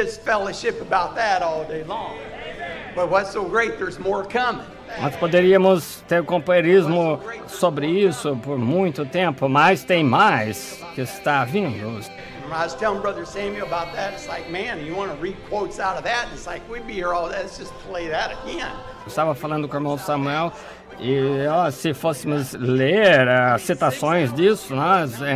just fellowship about that all day long. But what's so great, there's more coming. Nós poderíamos ter companheirismo sobre isso por muito tempo, mas tem mais que está vindo. I was telling Brother Samuel about that. It's like, man, you want to read quotes out of that? It's like, we'd be here all day. Let's just play that again. Eu estava falando com o irmão Samuel e se fôssemos ler citações disso,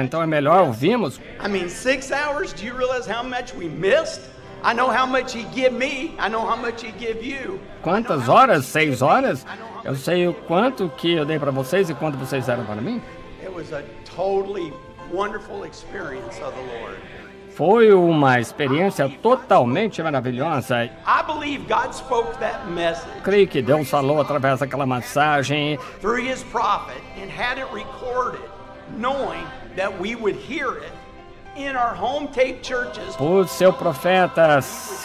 então é melhor ouvirmos. I mean, 6 hours, do you realize how much we missed? I know how much he give me. I know how much he give you. Quantas horas? 6 horas? Eu sei o quanto que eu dei para vocês e quanto vocês deram para mim. It was a totally wonderful experience of the Lord. Foi uma experiência totalmente maravilhosa. I believe God spoke that message Creio que Deus falou através daquela mensagem through his prophet and had it recorded, knowing that we would hear it in our home tape churches. por seu profeta,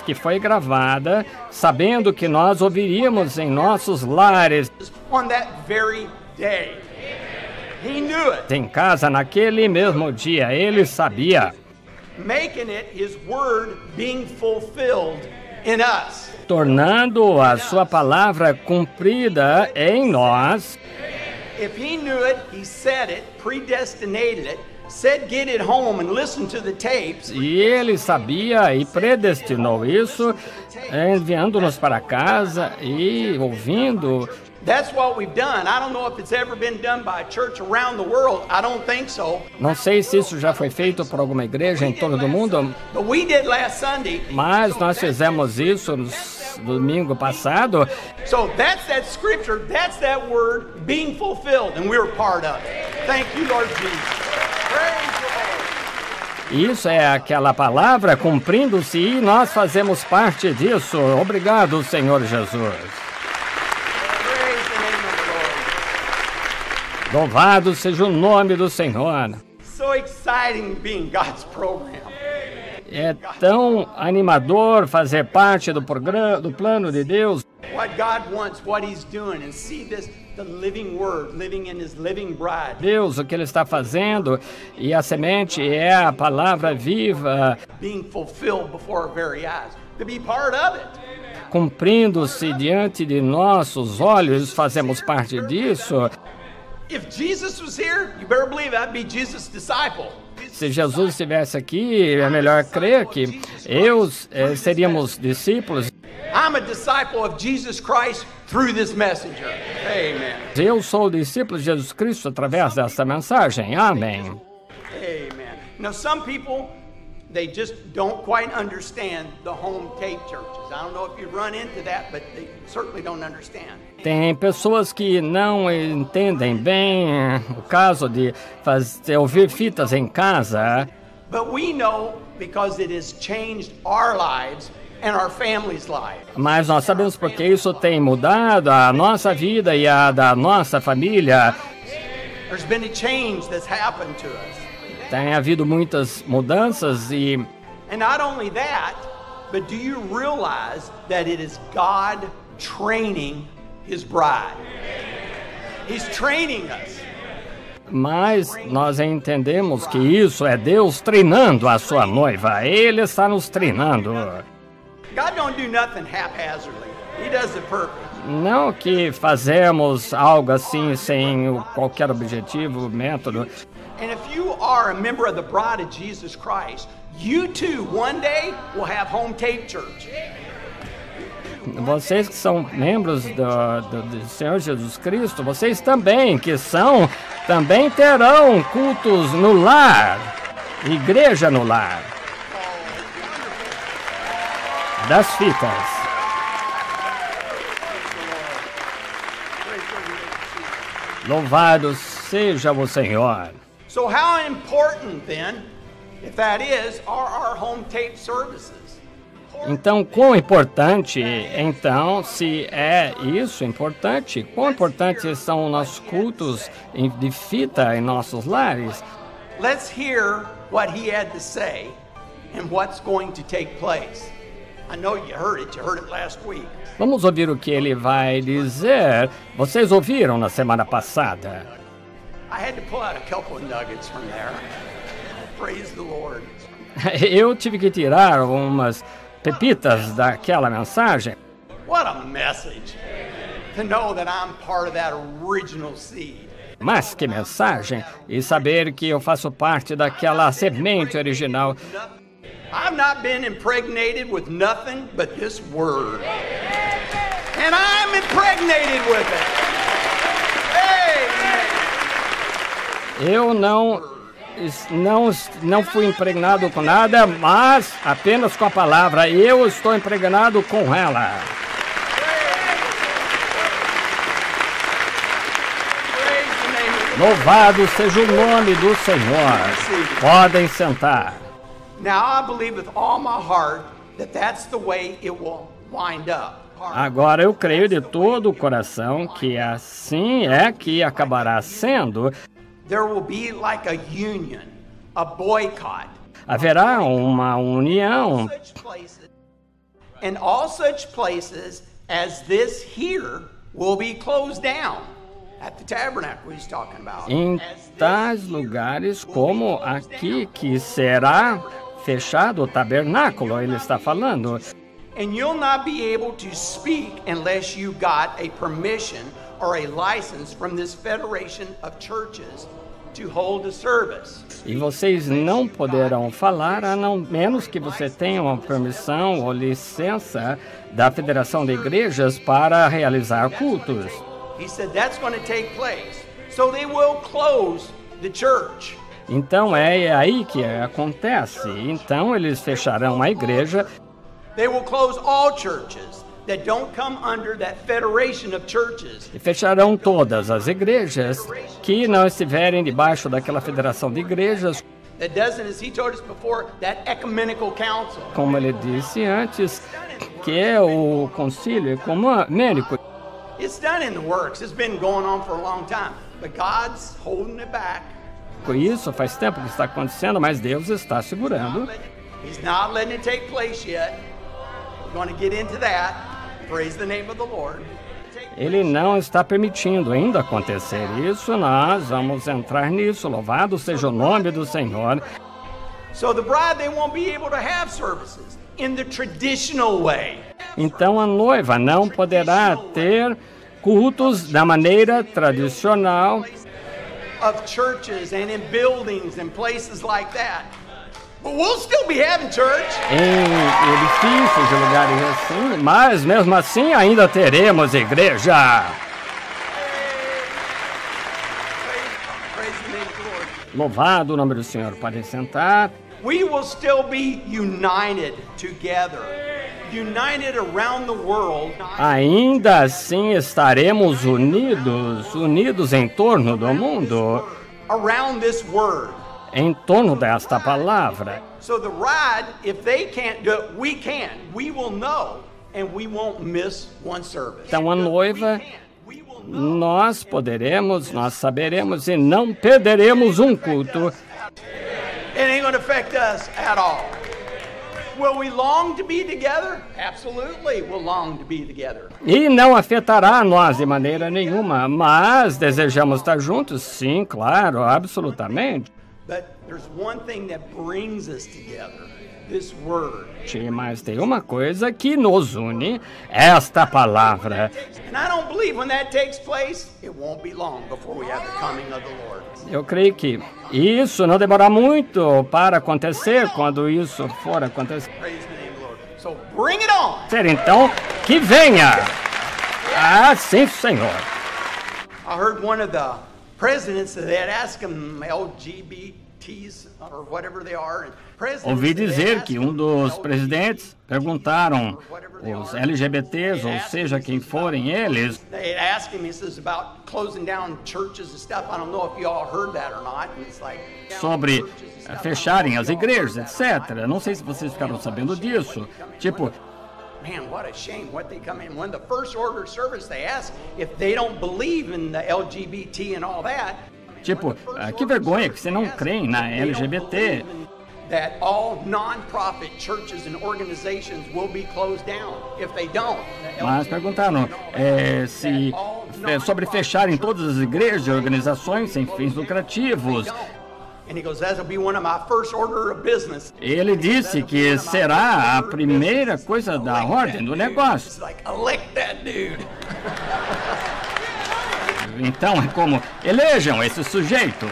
que foi gravada, sabendo que nós ouviríamos em nossos lares, On that very day. He knew it, em casa, naquele mesmo dia. Ele sabia, making it his word being fulfilled in us. tornando a sua palavra cumprida em nós. If he knew it, he said it, predestinated it, said get it home and listen to the tapes. E ele sabia e predestinou isso, enviando-nos para casa e ouvindo. That's what we've done. I don't know if it's ever been done by a church around the world. I don't think so. Não sei se isso já foi feito por alguma igreja em todo o mundo, But we did last Sunday. mas nós fizemos isso no domingo passado. So that's that scripture, that's that word being fulfilled, and we're part of it. Thank you, Lord Jesus. Praise the Lord. Isso é aquela palavra cumprindo-se e nós fazemos parte disso. Obrigado, Senhor Jesus. Praise the name of the Lord. Louvado seja o nome do Senhor. So exciting being God's program. É tão animador fazer parte do programa, do plano de Deus. What God wants, what He's doing, and see this, the living Word, living in His living bride. Deus, o que Ele está fazendo, e a semente é a palavra viva, Being fulfilled before our very eyes. To be part of it. cumprindo-se diante de nossos olhos, fazemos parte disso. If Jesus was here, you better believe I'd be Jesus' disciple. Se Jesus estivesse aqui, é melhor crer que seríamos discípulos. I'm a disciple of Jesus Christ through this messenger. Amen. Eu sou discípulo de Jesus Cristo através dessa mensagem. Amém. Amen. Now, some people, they just don't quite understand the home tape churches. I don't know if you run into that, but they certainly don't understand. Tem pessoas que não entendem bem o caso de ouvir fitas em casa, But we know because it has changed our lives and our families' lives. mas nós sabemos porque isso tem mudado a nossa vida e a da nossa família. There's been a change that's happened to us. Tem havido muitas mudanças e And not only that, but do you realize that it is God training His bride? He's training us. mas nós entendemos que isso é Deus treinando a sua noiva. Ele está nos treinando. God don't do nothing haphazardly. He does it perfect. Não que fazemos algo assim sem qualquer objetivo, método. And if you are a member of the bride of Jesus Christ, you too one day will have home tape church. Vocês que são membros do Senhor Jesus Cristo, vocês também também terão cultos no lar, igreja no lar, das fitas. Louvado seja o Senhor. So how important then, if that is, are our home tape services? Então, quão importante, se é isso importante, quão importantes são nossos cultos de fita em nossos lares? Let's hear what he had to say and what's going to take place. I know you heard it last week. Vamos ouvir o que ele vai dizer. Vocês ouviram na semana passada. I had to pull out a couple of nuggets from there. Praise the Lord. Eu tive que tirar umas pepitas daquela mensagem. What a message to know that I'm part of that original seed. Mas que mensagem! E saber que eu faço parte daquela semente original. I've not been impregnated with nothing but this word. And I'm impregnated with it. Amen. Eu não fui impregnado com nada, mas apenas com a palavra. Eu estou impregnado com ela. Louvado seja o nome do Senhor. Podem sentar. Now I believe with all my heart that that's the way it will wind up. Agora eu creio de todo o coração que assim é que acabará sendo. There will be like a union, a boycott. Haverá uma união. And all such places as this here will be closed down. At the tabernacle he's talking about. Em tais lugares como aqui que será fechado o tabernáculo, ele está falando. And you'll not be able to speak unless you got a permission or a license from this federation of churches to hold a service. E vocês não poderão falar a não menos que você tenha uma permissão ou licença da Federação de Igrejas para realizar cultos. He said that's going to take place. So they will close the church. Então é aí que acontece. Então eles fecharão a igreja. They will close all churches that don't come under that federation of churches. E fecharão todas as igrejas que não estiverem debaixo daquela federação de igrejas. That doesn't, as he told us before, that ecumenical council. Como ele disse antes, que é o concílio ecumênico. It's done in the works. It's been going on for a long time. But God's holding it back. Isso faz tempo que está acontecendo, mas Deus está segurando. He's not letting it take place yet. We're going to get into that. Praise the name of the Lord. Ele não está permitindo ainda acontecer isso. Nós vamos entrar nisso. Louvado seja o nome do Senhor. So the bride, they won't be able to have services in the traditional way. Então a noiva não poderá ter cultos da maneira tradicional. Of churches and in buildings and places like that. But we'll still be having church. Em edifícios e lugares assim, mas mesmo assim ainda teremos igreja. Praise the name of the Lord. Louvado o nome do Senhor. Podem sentar. We will still be united together. United around the world. Ainda assim estaremos unidos em torno do mundo, Around this word. em torno desta palavra. So the bride, if they can't do it, we can. We will know and we won't miss one service. Então a noiva, We will know. nós poderemos, nós saberemos e não perderemos um culto. It ain't going to affect us at all. Will we long to be together? Absolutely, we'll long to be together. E não afetará nós de maneira nenhuma, mas desejamos estar juntos? Sim, claro, absolutamente. But there's one thing that brings us together, this word. Mas tem uma coisa que nos une, esta palavra. And I don't believe when that takes place, it won't be long before we have the coming of the Lord. Eu creio que isso não demorará muito para acontecer quando isso for acontecer. Praise the name of the Lord. So bring it on. Então, que venha! Ah, sim, Senhor. I heard one of the presidents that they had asked him LGBTs or whatever they are. And presidents, Ouvi they dizer asked que him, dos presidentes perguntaram os LGBTs, ou seja, quem forem eles, They had asked him, he says, about closing down churches and stuff. I don't know if you all heard that or not. And it's like, sobre fecharem as igrejas, etc. Não sei se vocês ficaram sabendo disso. Tipo, man, what a shame what they come in. When the first order of service, they ask if they don't believe in the LGBT and all that. que vergonha que você não crê na LGBT. That all non-profit churches and organizations will be closed down if they don't. Mas perguntaram sobre fecharem todas as igrejas e organizações sem fins lucrativos. And he goes, that'll be one of my first order of business. Ele disse que será a primeira coisa da ordem do negócio. It's like, elect that dude. Então é como, elejam esse sujeito.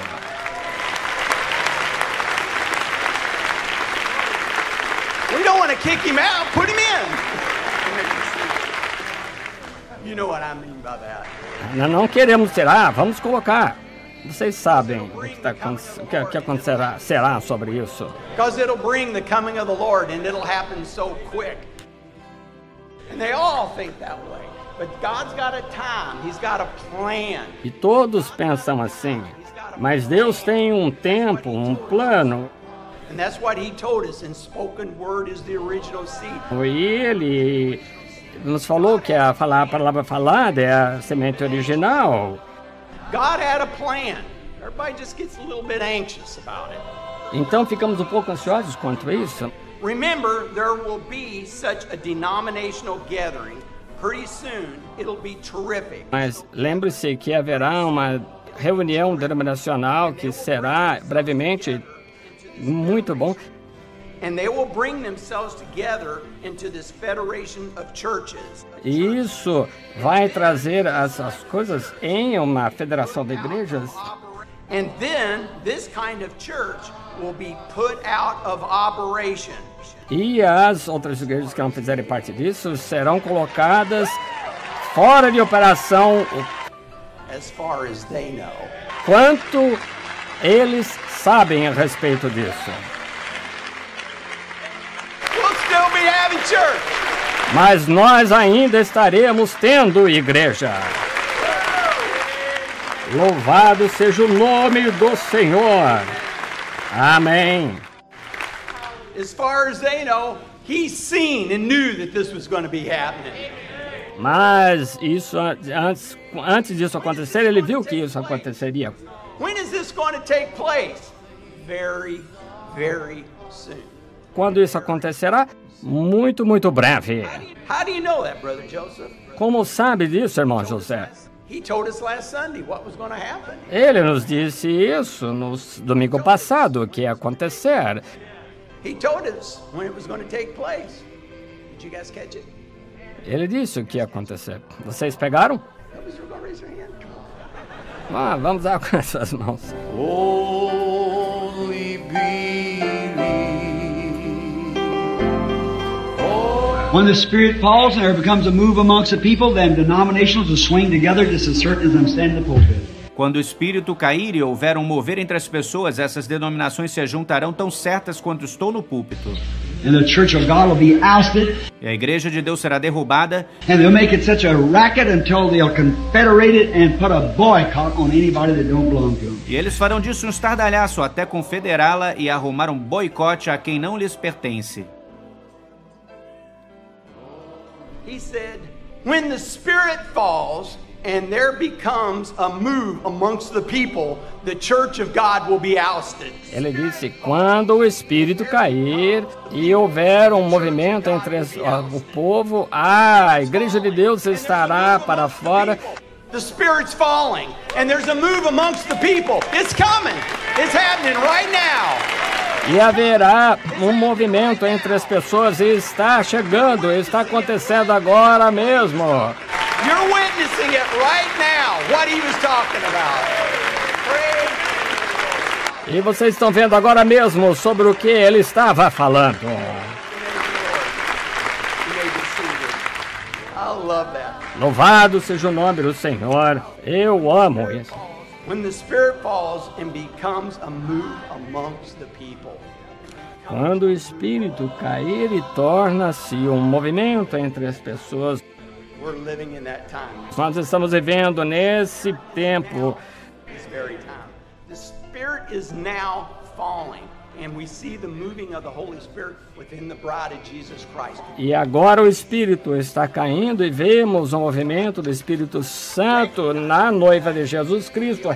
We don't want to kick him out, put him in. You know what I mean by that. Nós não queremos tirar, vamos colocar. Vocês sabem o que acontecerá será sobre isso. Because it'll bring the coming of the Lord and it'll happen so quick. And they all think that way. But God's got a time, He's got a plan. E todos pensam assim, mas Deus tem um tempo, um plano. And that's what He told us, and spoken word is the original seed. E Ele nos falou que a palavra falada é a semente original. God had a plan. Everybody just gets a little bit anxious about it. Então ficamos um pouco ansiosos quanto isso. Remember, there will be such a denominational gathering. Pretty soon, it'll be terrific. Mas lembre-se que haverá uma reunião denominacional que será brevemente muito bom. And they will bring themselves together into this federation of churches. E isso vai trazer essas coisas em uma federação de igrejas. And then this kind of church will be put out of operation. E as outras igrejas que não fizerem parte disso serão colocadas fora de operação As far as they know. quanto eles sabem a respeito disso. We'll still be having church. Mas nós ainda estaremos tendo igreja. Louvado seja o nome do Senhor. Amém. As far as they know, He's seen and knew that this was going to be happening. Mas isso antes disso acontecer, ele viu que isso aconteceria. When is this going to take place? Very, very soon. Quando isso acontecerá? Muito, muito breve. How do you know that, Brother Joseph? Como sabe disso, irmão José? He told us last Sunday what was going to happen. Ele nos disse isso no domingo passado, que ia acontecer. He told us when it was going to take place. Did you guys catch it? Ele disse o que ia acontecer. Vocês pegaram? Nobody's going to raise their hand. Vamos lá com essas mãos. Only believe. When the Spirit falls and there becomes a move amongst the people, then denominations will swing together just as certain as I'm standing in the pulpit. Quando o Espírito cair e houver um mover entre as pessoas, essas denominações se ajuntarão tão certas quanto estou no púlpito. And the church of God will be ousted. E a igreja de Deus será derrubada. And they'll make it such a racket until they'll confederate it and put a boycott on anybody that don't belong to them. E eles farão disso um estardalhaço até confederá-la e arrumar um boicote a quem não lhes pertence. He said, when the Spirit falls and there becomes a move amongst the people, the church of God will be ousted. Ele disse, quando o Espírito cair e houver um movimento entre o povo, a igreja de Deus estará para fora. The Spirit's falling and there's a move amongst the people. It's coming. It's happening right now. E haverá um movimento entre as pessoas e está chegando, está acontecendo agora mesmo. You're witnessing it right now, what he was talking about. E vocês estão vendo agora mesmo sobre o que ele estava falando. I love that. Louvado seja o nome do Senhor. Eu amo isso. When the Spirit falls and becomes a move amongst the people. Quando o Espírito cair e torna-se um movimento entre as pessoas. We're living in that time. Nós estamos vivendo nesse tempo. This very time. The Spirit is now falling, and we see the moving of the Holy Spirit within the bride of Jesus Christ. E agora o Espírito está caindo e vemos o movimento do Espírito Santo na noiva de Jesus Cristo.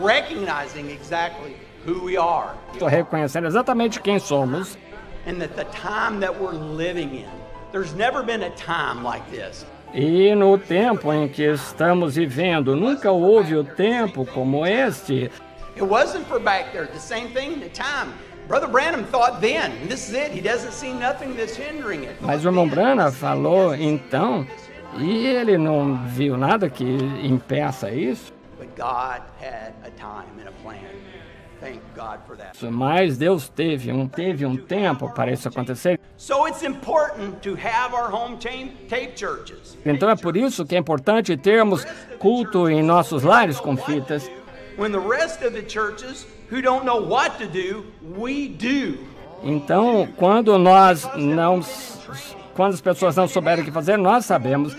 Recognizing exactly who we are. Estou reconhecendo exatamente quem somos. And that the time that we're living in, there's never been a time like this. E no tempo em que estamos vivendo, nunca houve o tempo como este. It wasn't for back there. The same thing in the time. Brother Branham thought then, and this is it, he doesn't see nothing that's hindering it. Mas o irmão Branham falou então, e ele não viu nada que impeça isso. But God had a time and a plan. Thank God for that. Mas Deus teve um tempo para isso acontecer. So it's important to have our home tape churches. Então é por isso que é importante termos culto em nossos lares com fitas. When the rest of the churches who don't know what to do, we do. Então, quando as pessoas não souberem o que fazer, nós sabemos.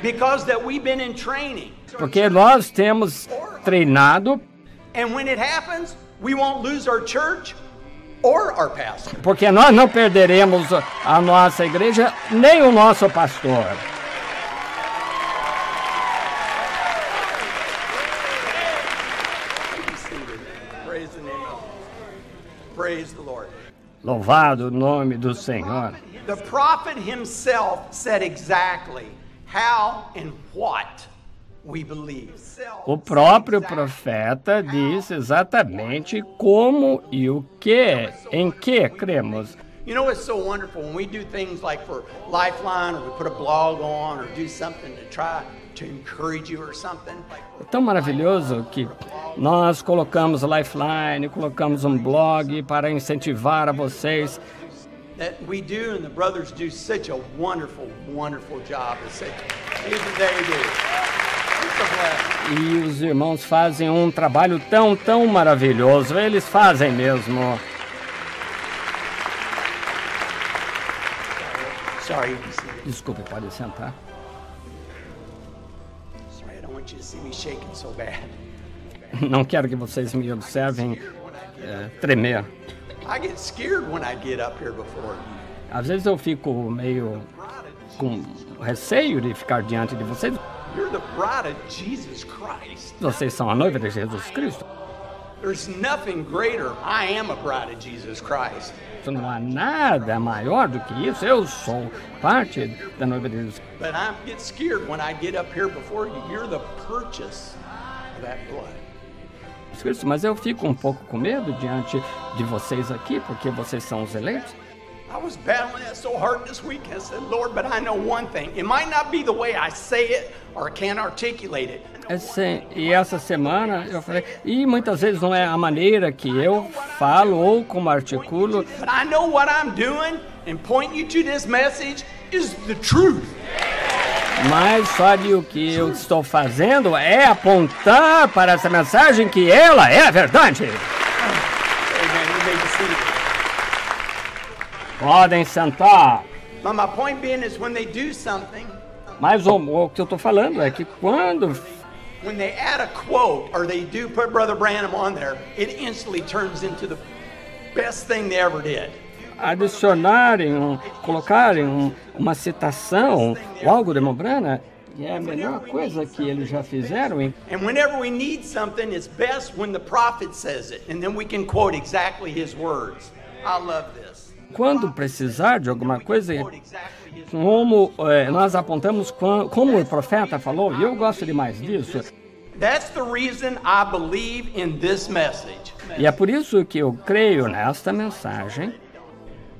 Because that we've been in training. Porque nós temos treinado. And when it happens, we won't lose our church or our pastor. Porque nós não perderemos a nossa igreja nem o nosso pastor. Praise the name of Praise the Lord. Louvado o nome do Senhor. The prophet himself said exactly how and what we believe. O próprio profeta disse exatamente como e o que, em que cremos. You know, it's so wonderful when we do things like for Lifeline, or we put a blog on, or do something to try to encourage you or something. É tão maravilhoso que nós colocamos Lifeline, colocamos um blog para incentivar a vocês. That we do, and the brothers do such a wonderful, wonderful job. They do. E os irmãos fazem um trabalho tão maravilhoso. Eles fazem mesmo. Sorry. Desculpe, pode sentar. Sorry, I don't want you to see me shaking so bad. Não quero que vocês me observem tremer. I get scared when I get up here before you. Às vezes eu fico meio com receio de ficar diante de vocês. You're the bride of Jesus Christ. Vocês são a noiva de Jesus Cristo. There's nothing greater. I am a bride of Jesus Christ. Não há nada maior do que isso. Eu sou parte da noiva de Jesus. But I get scared when I get up here before you. You're the purchase of that blood. Cristo, mas eu fico um pouco com medo diante de vocês aqui, porque vocês são os eleitos. I was battling that so hard this week. I said, Lord, but I know one thing. It might not be the way I say it or can't articulate it. E essa semana eu falei, e muitas vezes não é a maneira que eu falo ou como articulo. But I know what I'm doing and pointing you to this message is the truth. Mas sabe o que eu estou fazendo é apontar para essa mensagem que ela é a verdade. Podem sentar. But my point being is when they do something, mas o que eu estou falando é que quando when they add a quote or they do put Brother Branham on there, it instantly turns into the best thing they ever did. Adicionarem, colocarem uma citação, ou algo de irmão Branham, é a melhor coisa que eles já fizeram. And whenever we need something, it's best when the prophet says it, and then we can quote exactly his words. I love this. Quando precisar de alguma coisa, como nós apontamos como o profeta falou, e eu gosto demais disso. That's the reason I believe in this message. E é por isso que eu creio nesta mensagem.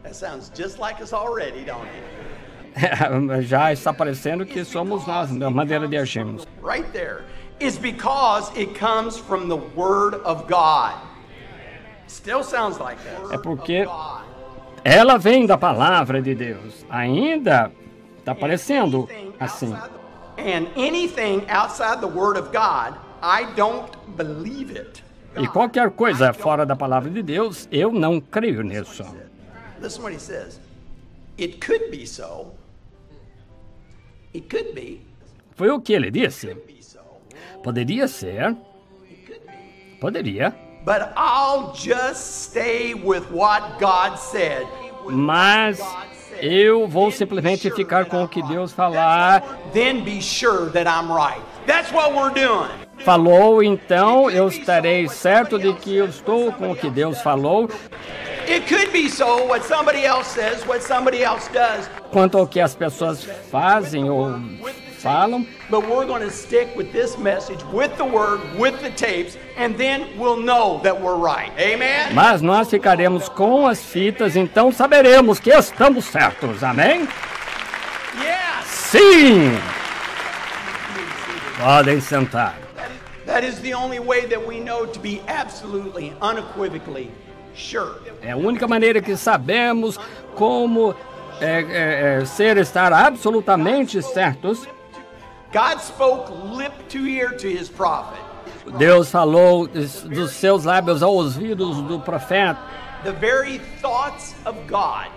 That sounds just like us already, don't it? Já está parecendo que somos nós, da maneira de agirmos. Right there. It's because it comes from the Word of God. Still sounds like that. É porque ela vem da palavra de Deus. Ainda está parecendo assim. And anything outside the Word of God, I don't believe it. E qualquer coisa fora da palavra de Deus, eu não creio nisso. Listen what he says. It could be so. It could be. Foi o que ele disse. Poderia ser. Poderia. But I'll just stay with what God said. Mas eu vou simplesmente ficar com o que Deus falar. Then be sure that I'm right. That's what we're doing. Falou, então eu estarei certo de que eu estou com o que Deus falou. It could be so, what somebody else says, what somebody else does. Quanto ao que as pessoas fazem ou falam. But we're going to stick with this message, with the word, with the tapes, and then we'll know that we're right. Amen? Mas nós ficaremos com as fitas, então saberemos que estamos certos. Amém? Yes! Sim! Podem sentar. That is the only way that we know to be absolutely, unequivocally sure. É a única maneira que sabemos como estar absolutamente certos. God spoke lip to ear to his prophet. Deus falou dos seus lábios aos ouvidos do profeta. The very thoughts of God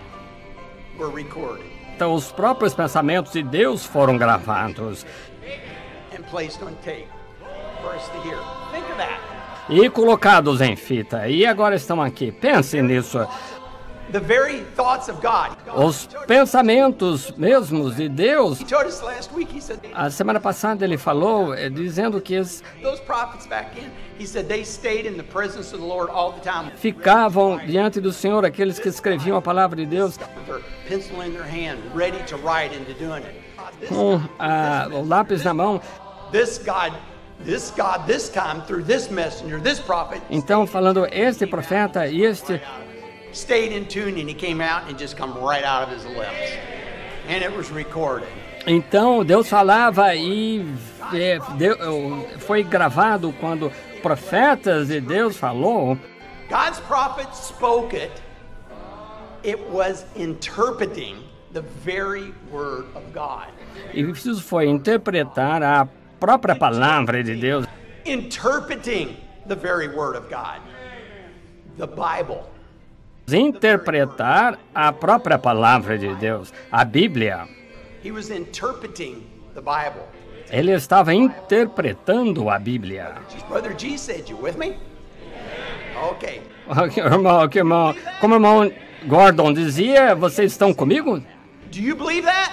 were recorded Então, os próprios pensamentos de Deus foram gravados and placed on tape for us to hear. Think of that. e colocados em fita. E agora estão aqui. Pense nisso. The very thoughts of God. Os pensamentos mesmos de Deus. He told us last week, he said, A semana passada ele falou, dizendo que those prophets back in, he said they stayed in the presence of the Lord all the time. ficavam diante do Senhor, aqueles que escreviam a palavra de Deus, With their pencil in their hand, ready to write into doing it. com o lápis na mão. This God, this time, through this messenger, this prophet, Então, falando, este profeta e este stayed in tune, and he came out and just come right out of his lips. And it was recorded. Então, Deus falava e foi gravado quando profetas de Deus falou. God's prophet spoke it. It was interpreting the very word of God. E isso foi interpretar a própria palavra de Deus. Interpreting the very word of God. The Bible. Interpretar a própria palavra de Deus, a Bíblia. He was interpreting the Bible. Ele estava interpretando a Bíblia. Brother G said, you with me? Okay. Como o irmão Gordon dizia, vocês estão comigo? Do you believe that?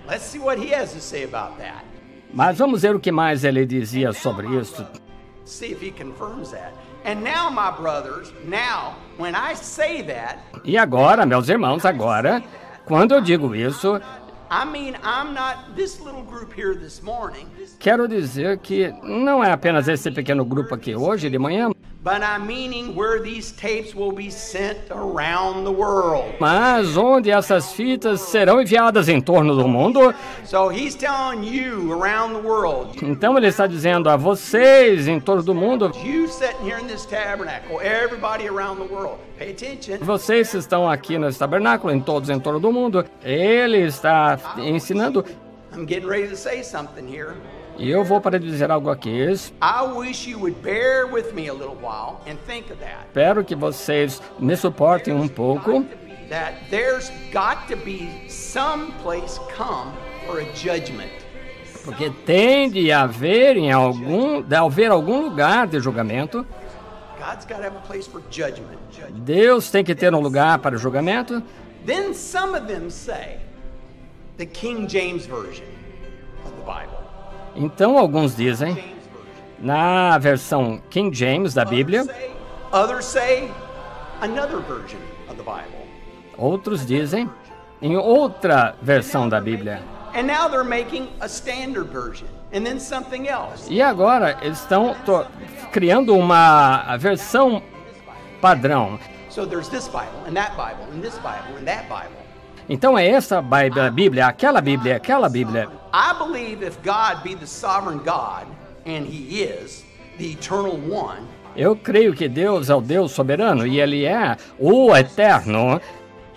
Let's see what he has to say about that. Mas vamos ver o que mais ele dizia sobre isso. See if he confirms that. And now, my brothers, when I say that, E agora, meus irmãos, quando eu digo isso, I mean, I'm not this little group here this morning, quero dizer que não é apenas esse pequeno grupo aqui hoje de manhã, but I'm meaning where these tapes will be sent around the world. mas onde essas fitas serão enviadas em torno do mundo. So he's telling you around the world, Então ele está dizendo a vocês em torno do mundo, you sitting here in this tabernacle, everybody around the world, pay attention. vocês que estão aqui nesse tabernáculo, em todos em torno do mundo, ele está ensinando, I'm getting ready to say something here. e eu vou para dizer algo aqui. I wish you would bear with me a little while and think of that. Espero que vocês me suportem um pouco. That there's got to be some place come for a judgment. Porque tem de haver algum lugar de julgamento. God's got to have a place for judgment. Deus tem que ter um lugar para o julgamento. Then some of them say the King James Version of the Bible. Então alguns dizem, na versão King James da Bíblia, Others say another version of the Bible. outros dizem em outra versão da Bíblia. And now they're making a standard version and then something else. E agora eles estão criando uma versão padrão. So there's this Bible and that Bible and this Bible and that Bible. Então é essa Bíblia, aquela Bíblia, aquela Bíblia. I believe if God be the sovereign God, and He is, the eternal one, Eu creio que Deus é o Deus soberano e Ele é o eterno.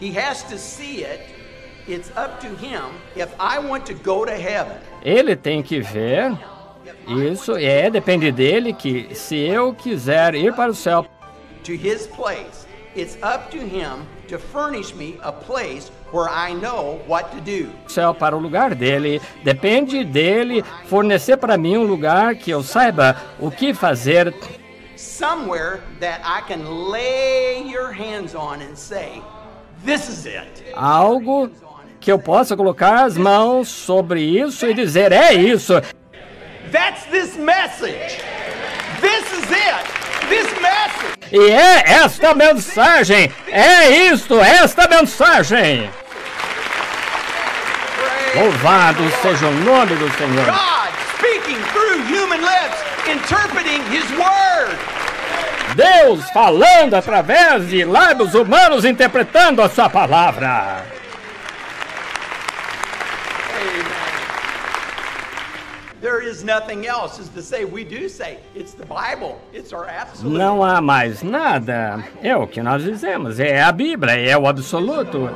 He has to see it. It's up to Him if I want to go to heaven. Ele tem que ver isso, depende dele que se eu quiser ir para o céu, To His place. It's up to Him to furnish me a place where I know what to do. para o lugar dele, depende dele fornecer para mim um lugar que eu saiba o que fazer, Somewhere that I can lay your hands on and say, this is it. algo que eu possa colocar as mãos sobre isso e dizer, é isso. That's this message. This is it. This message. E é esta mensagem, é isto, esta mensagem. Praise Louvado seja o nome do Senhor. God speaking through human lips, interpreting His Word. Deus falando através de lábios humanos, interpretando a sua palavra. There is nothing else, as to say, we do say, it's the Bible, it's our absolute. Não há mais nada. É o que nós dizemos, é a Bíblia, é o absoluto.